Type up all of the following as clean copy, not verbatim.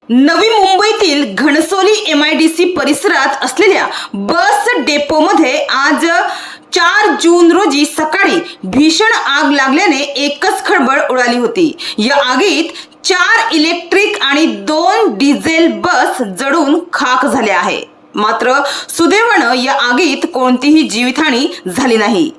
नवी मुंबईतील घणसोली MIDC परिसरात असलेल्या बस डेपोमध्ये आज 4 जून रोजी सकाळी भीषण आग लागल्याने एकच खळबळ उडाली होती। या आगीत 4 इलेक्ट्रिक आणि 2 डिझेल बस जळून खाक झाल्या आहे। मात्र सुदैवानं या आगीत कोणतीही जीवितहानी झाली नाही।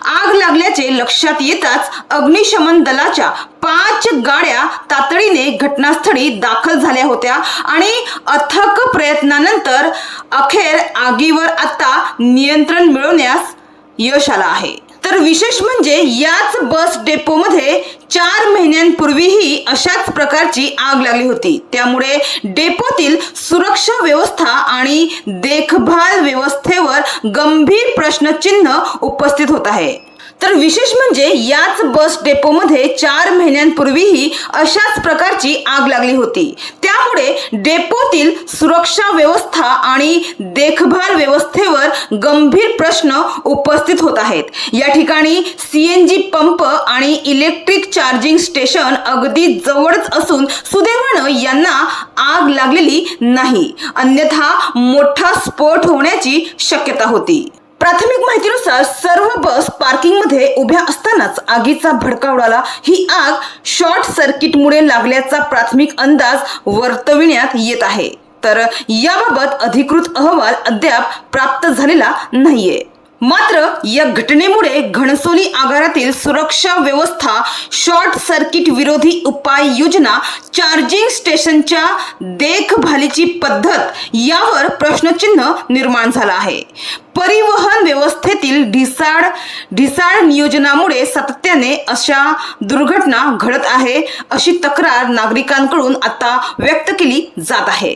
आग लागल्याचे लक्षात येताच अग्निशमन दलाच्या 5 गाड्या तातडीने घटनास्थळी दाखल झाल्या होत्या आणि अथक प्रयत्नानंतर अखेर आगीवर आता नियंत्रण मिळवण्यास यश आलं आहे। तर विशेष म्हणजे याच बस डेपोमध्ये 4 महिन्यांपूर्वीही अशाच प्रकारची आग लागली होती। त्यामुळे डेपोतील सुरक्षा व्यवस्था आणि देखभाल व्यवस्थेवर गंभीर प्रश्नचिन्ह उपस्थित होत आहे। तर विशेष म्हणजे याच बस डेपोमध्ये 4 महिन्यांपूर्वीही अशाच प्रकारची आग लागली होती। त्यामुळे डेपोतील सुरक्षा व्यवस्था आणि देखभाल व्यवस्थेवर गंभीर प्रश्न उपस्थित होत आहेत। या ठिकाणी CNG पंप आणि इलेक्ट्रिक चार्जिंग स्टेशन अगदी जवळच असून सुदैवानं यांना आग लागलेली नाही, अन्यथा मोठा स्फोट होण्याची शक्यता होती। प्राथमिक माहितीनुसार सर्व बस पार्किंगमध्ये उभ्या असतानाच आगीचा भडका उडाला। ही आग शॉर्ट सर्किटमुळे लागल्याचा प्राथमिक अंदाज वर्तविण्यात येत आहे। तर याबाबत अधिकृत अहवाल अद्याप प्राप्त झालेला नाहीये। मात्र या घटनेमुळे घणसोली आगारातील सुरक्षा व्यवस्था, शॉर्ट सर्किट विरोधी उपाययोजना, चार्जिंग स्टेशनच्या देखभालीची पद्धत यावर प्रश्नचिन्ह निर्माण झाला आहे। परिवहन व्यवस्थेतील ढिसाळ नियोजनामुळे सातत्याने अशा दुर्घटना घडत आहे, अशी तक्रार नागरिकांकडून आता व्यक्त केली जात आहे।